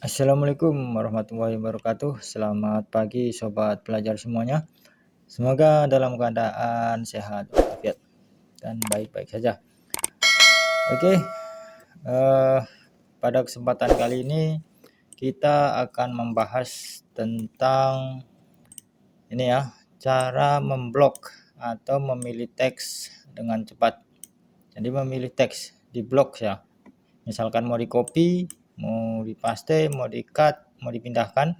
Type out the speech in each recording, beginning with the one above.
Assalamualaikum warahmatullahi wabarakatuh. Selamat pagi sobat pelajar semuanya. Semoga dalam keadaan sehat walafiat dan baik-baik saja. Oke, pada kesempatan kali ini kita akan membahas tentang ini ya, cara memblok atau memilih teks dengan cepat. Jadi memilih teks di blok ya. Misalkan mau di copy, mau di paste, mau di cut, mau dipindahkan.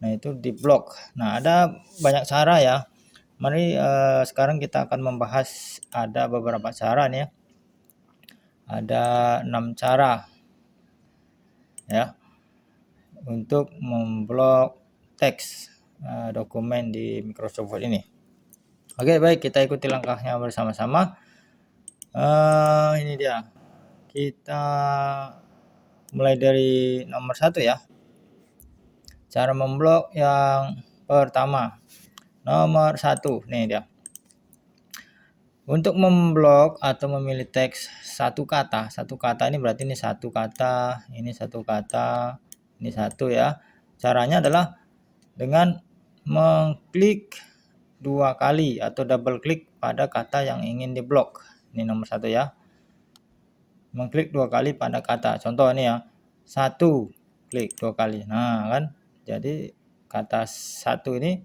Nah, itu di blok. Nah, ada banyak cara ya. Mari sekarang kita akan membahas ada beberapa cara nih ya. Ada 6 cara ya untuk memblok teks dokumen di Microsoft Word ini. Oke, baik, kita ikuti langkahnya bersama-sama. Ini dia. Kita mulai dari nomor 1 ya. Cara memblok yang pertama. Nomor 1, nih dia. Untuk memblok atau memilih teks satu kata ini berarti ini satu kata, ini satu kata, ini satu ya. Caranya adalah dengan mengklik 2 kali atau double klik pada kata yang ingin diblok. Ini nomor 1 ya. Mengklik 2 kali pada kata. Contoh ini ya. 1 klik 2 kali. Nah, kan? Jadi kata 1 ini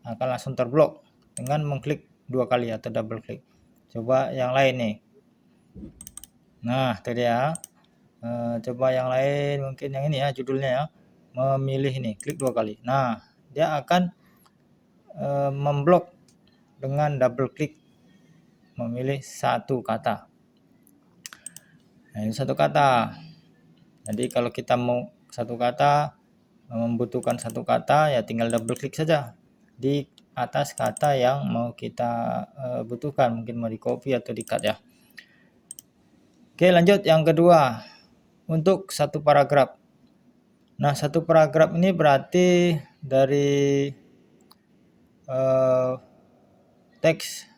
akan langsung terblok dengan mengklik 2 kali atau double klik. Coba yang lain nih. Nah, itu dia. Coba yang lain, mungkin yang ini ya, judulnya ya. Memilih ini, klik 2 kali. Nah, dia akan memblok dengan double klik memilih satu kata. Nah, ini satu kata. Jadi kalau kita mau satu kata, membutuhkan satu kata, ya tinggal double klik saja di atas kata yang mau kita butuhkan, mungkin mau di copy atau di cut ya. Oke, lanjut yang kedua, untuk satu paragraf. Nah, satu paragraf ini berarti dari teks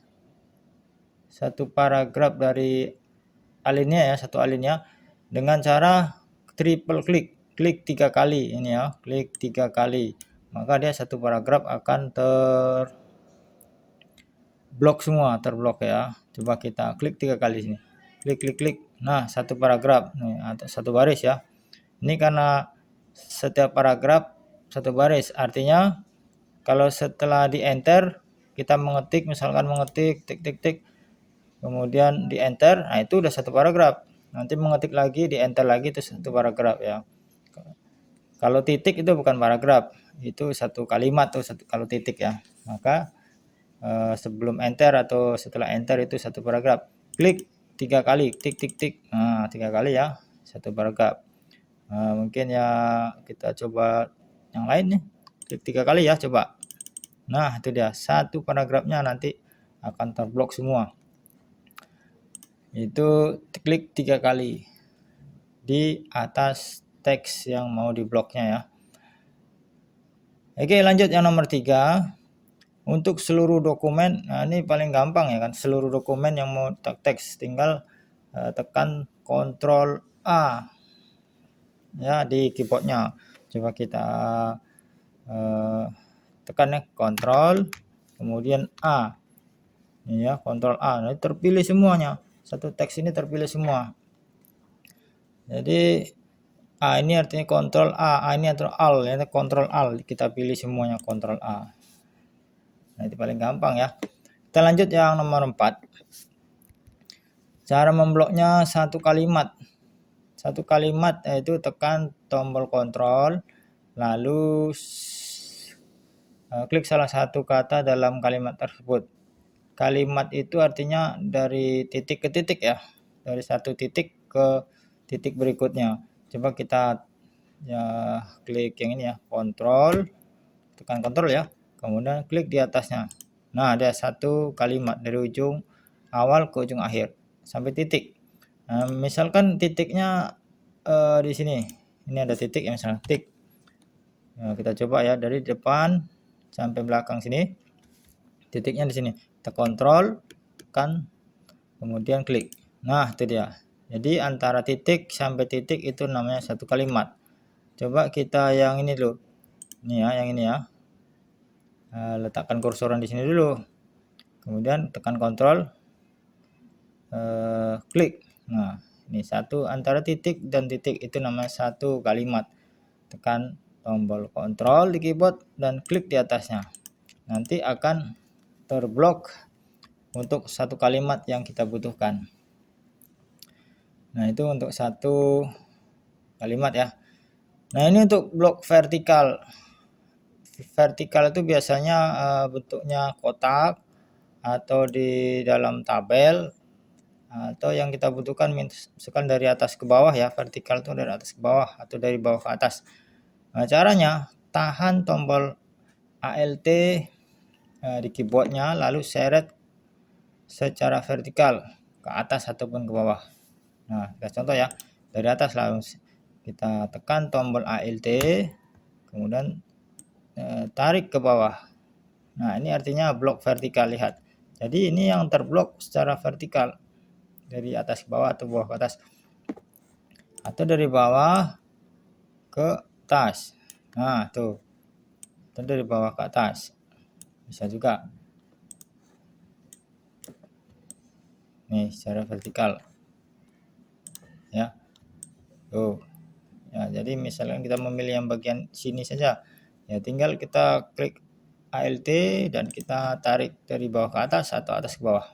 satu paragraf dari alinea ya, satu alinea dengan cara triple klik, klik 3 kali ini ya, klik 3 kali. Maka dia satu paragraf akan terblok semua, terblok ya. Coba kita klik 3 kali sini. Klik klik klik. Nah, satu paragraf nih, satu baris ya. Ini karena setiap paragraf satu baris, artinya kalau setelah di enter kita mengetik, misalkan mengetik tik tik tik, kemudian di enter, nah itu udah satu paragraf. Nanti mengetik lagi, di enter lagi, itu satu paragraf ya. Kalau titik itu bukan paragraf, itu satu kalimat tuh kalau titik ya. Maka sebelum enter atau setelah enter itu satu paragraf. Klik 3 kali, tik tik tik. Nah, 3 kali ya, satu paragraf. Mungkin ya kita coba yang lain nih. Klik 3 kali ya, coba. Nah, itu dia, satu paragrafnya nanti akan terblok semua. Itu klik 3 kali di atas teks yang mau dibloknya ya. Oke, lanjut yang nomor 3. Untuk seluruh dokumen, nah ini paling gampang ya kan, seluruh dokumen yang mau teks tinggal tekan Ctrl A ya di keyboardnya. Coba kita tekan ya, Ctrl kemudian A. Ini ya, Ctrl A. Nah, terpilih semuanya. Satu teks ini terpilih semua. Jadi A ini artinya Ctrl A ini atau Alt ya, Ctrl Alt kita pilih semuanya Ctrl A. Nah, itu paling gampang ya. Kita lanjut yang nomor 4. Cara membloknya satu kalimat. Satu kalimat yaitu tekan tombol Ctrl lalu klik salah satu kata dalam kalimat tersebut. Kalimat itu artinya dari titik ke titik ya. Dari satu titik ke titik berikutnya. Coba kita ya klik yang ini ya, Ctrl, tekan Ctrl ya, kemudian klik di atasnya. Nah, ada satu kalimat dari ujung awal ke ujung akhir sampai titik. Nah, misalkan titiknya di sini, ini ada titik ya, misalnya tik. Nah, kita coba ya dari depan sampai belakang sini, titiknya di sini. Kita kontrol, tekan, kemudian klik. Nah, itu dia. Jadi antara titik sampai titik itu namanya satu kalimat. coba kita yang ini dulu. Ini ya, yang ini ya. Letakkan kursoran di sini dulu. Kemudian tekan kontrol, klik. Nah, ini satu antara titik dan titik itu namanya satu kalimat. Tekan tombol kontrol di keyboard dan klik di atasnya. Nanti akan terblok untuk satu kalimat yang kita butuhkan. Nah, itu untuk satu kalimat ya. Nah, ini untuk blok vertikal. Vertikal itu biasanya bentuknya kotak atau di dalam tabel, atau yang kita butuhkan misalkan dari atas ke bawah ya. Vertikal itu dari atas ke bawah atau dari bawah ke atas. Nah, caranya tahan tombol ALT di keyboardnya, lalu seret secara vertikal ke atas ataupun ke bawah. Nah, kita contoh ya, dari atas langsung kita tekan tombol ALT, kemudian tarik ke bawah. Nah, ini artinya blok vertikal, lihat. Jadi ini yang terblok secara vertikal, dari atas ke bawah atau bawah ke atas, atau dari bawah ke atas. Nah, tuh, atau dari bawah ke atas bisa juga. Nih, secara vertikal ya. Tuh ya, jadi misalnya kita memilih yang bagian sini saja ya, tinggal kita klik ALT dan kita tarik dari bawah ke atas atau atas ke bawah.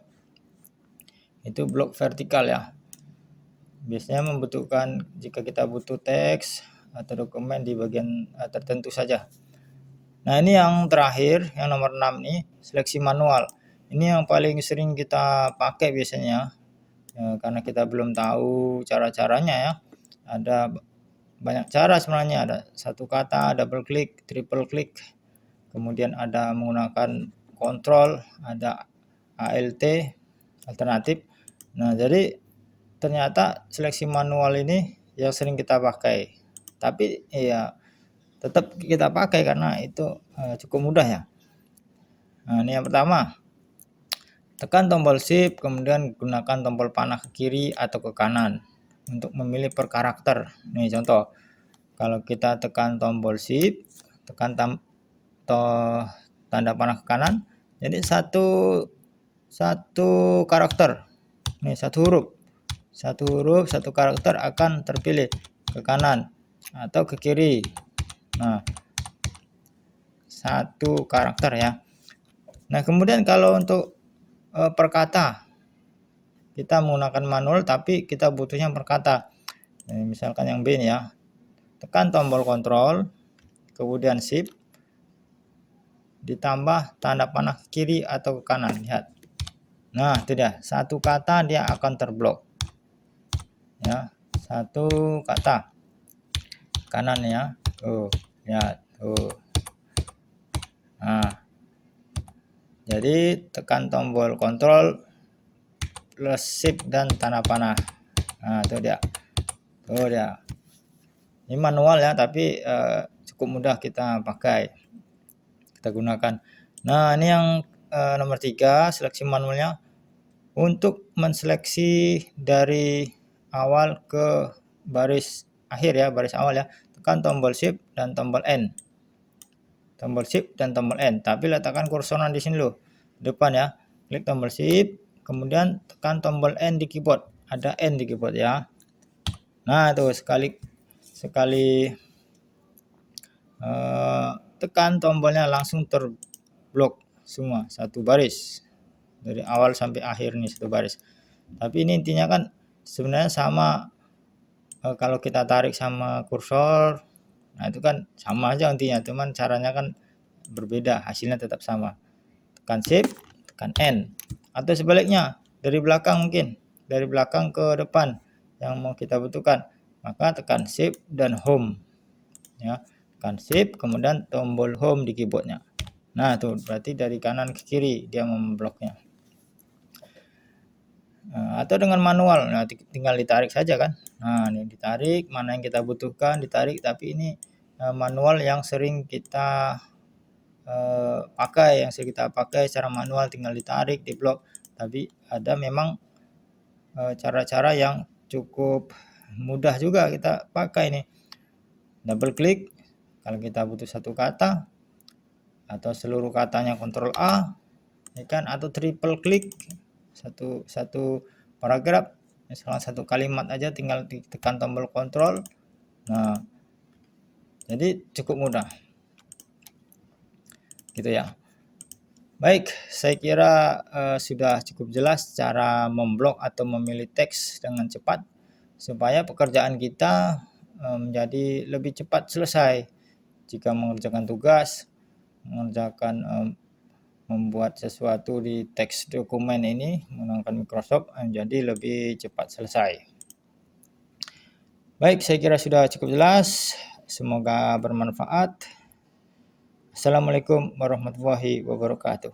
Itu blok vertikal ya. Biasanya membutuhkan jika kita butuh teks atau dokumen di bagian tertentu saja. Nah, ini yang terakhir, yang nomor 6 nih, seleksi manual. Ini yang paling sering kita pakai biasanya ya, karena kita belum tahu cara-caranya ya. Ada banyak cara sebenarnya, ada satu kata, double klik, triple klik, kemudian ada menggunakan kontrol, ada ALT alternatif. Nah, jadi ternyata seleksi manual ini yang sering kita pakai, tapi ya tetap kita pakai karena itu cukup mudah ya. Nah, ini yang pertama, tekan tombol shift, kemudian gunakan tombol panah ke kiri atau ke kanan untuk memilih per karakter. Nih contoh, kalau kita tekan tombol shift, tekan tanda panah ke kanan, jadi satu karakter, nih satu huruf satu karakter akan terpilih ke kanan atau ke kiri. Nah, satu karakter ya. Nah, kemudian kalau untuk per kata, kita menggunakan manual tapi kita butuhnya per kata. Nah, misalkan yang B ini ya, tekan tombol kontrol, kemudian shift, ditambah tanda panah ke kiri atau ke kanan, lihat. Nah, itu dia, satu kata dia akan terblok ya, satu kata kanan ya, tuh lihat tuh. Nah, jadi tekan tombol kontrol plus shift dan tanda panah. Nah, itu dia, tuh dia. Ini manual ya, tapi cukup mudah kita pakai, kita gunakan. Nah, ini yang nomor 3, seleksi manualnya. Untuk menseleksi dari awal ke baris akhir ya, baris awal ya, tekan tombol shift dan tombol N. Tombol shift dan tombol N, tapi letakkan kursornya di sini loh, depan ya. Klik tombol shift, kemudian tekan tombol N di keyboard. Ada N di keyboard ya. Nah, itu sekali tekan tombolnya langsung terblok semua, satu baris. Dari awal sampai akhir nih satu baris. Tapi ini intinya kan sebenarnya sama, kalau kita tarik sama kursor, nah itu kan sama aja intinya, cuman caranya kan berbeda, hasilnya tetap sama. Tekan shift, tekan N, atau sebaliknya dari belakang, mungkin dari belakang ke depan yang mau kita butuhkan, maka tekan shift dan home ya, tekan shift kemudian tombol home di keyboardnya. Nah, tuh berarti dari kanan ke kiri dia membloknya. Atau dengan manual, nah tinggal ditarik saja kan. Nah, ini ditarik, mana yang kita butuhkan ditarik, tapi ini manual yang sering kita pakai, secara manual, tinggal ditarik, di blok. Tapi ada memang cara-cara yang cukup mudah juga kita pakai nih. double klik kalau kita butuh satu kata, atau seluruh katanya Ctrl A, ya kan, atau triple klik satu paragraf, misalnya satu kalimat aja tinggal ditekan tombol kontrol. Nah, jadi cukup mudah gitu ya. Baik, saya kira sudah cukup jelas cara memblok atau memilih teks dengan cepat supaya pekerjaan kita menjadi lebih cepat selesai. Jika mengerjakan tugas, membuat sesuatu di teks dokumen ini menggunakan Microsoft menjadi lebih cepat selesai. Baik, saya kira sudah cukup jelas. Semoga bermanfaat. Assalamualaikum warahmatullahi wabarakatuh.